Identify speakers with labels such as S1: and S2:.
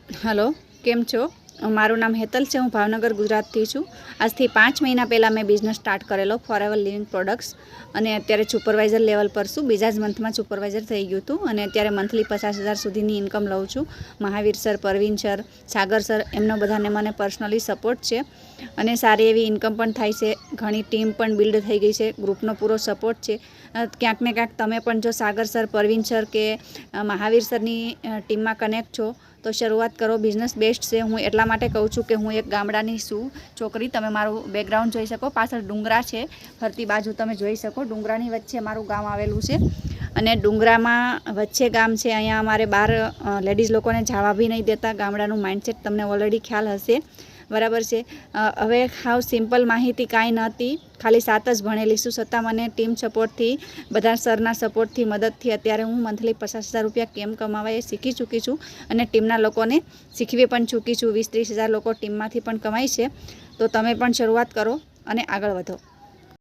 S1: Hello, કેમ છો? મારું નામ હેતલ છે. હું ભાવનગર ગુજરાતથી છું. આજથી 5 મહિના પહેલાં મેં બિઝનેસ સ્ટાર્ટ કરેલો ફોરએવર લિવિંગ પ્રોડક્ટ્સ, અને અત્યારે સુપરવાઇઝર લેવલ પર છું. બીજા જ મંથમાં સુપરવાઇઝર થઈ ગયું હતું અને અત્યારે મંથલી 50,000 સુધીની ઇન્કમ લઉં છું. મહાવીર સર, પરવીન સર, સાગર સર, એમનો બધાને મને પર્સનલી સપોર્ટ છે અને સારી એવી ઇન્કમ પણ થાય છે. ઘણી ટીમ પણ બિલ્ડ થઈ ગઈ છે. ગ્રુપનો પૂરો સપોર્ટ છે. ક્યાંક ને ક્યાંક તમે પણ જો સાગર સર, પરવીન સર કે મહાવીર સરની ટીમમાં કનેક્ટ છો તો શરૂઆત કરો. બિઝનેસ બેસ્ટ છે. હું એટલા માટે કહું છું કે હું એક ગામડાની છું છોકરી. તમે મારું બેકગ્રાઉન્ડ જોઈ શકો, પાછળ ડુંગરા છે, ફરતી બાજુ તમે જોઈ શકો. ડુંગરાની વચ્ચે મારું ગામ આવેલું છે અને ડુંગરામાં વચ્ચે ગામ છે. અહીંયા અમારે બહાર લેડીઝ લોકોને જવા બી નહીં દેતા. ગામડાનું માઇન્ડસેટ તમને ઓલરેડી ખ્યાલ હશે, બરાબર છે. હવે હાવ સિમ્પલ માહિતી કાંઈ નહોતી, ખાલી 7 જ ભણેલી છું, છતાં મને ટીમ સપોર્ટથી, બધા સરના સપોર્ટથી, મદદથી અત્યારે હું મંથલી 50,000 રૂપિયા કેમ કમાવાય એ શીખી ચૂકી છું અને ટીમના લોકોને શીખવી પણ ચૂકી છું. 20-30 હજાર લોકો ટીમમાંથી પણ કમાય છે. તો તમે પણ શરૂઆત કરો અને આગળ વધો.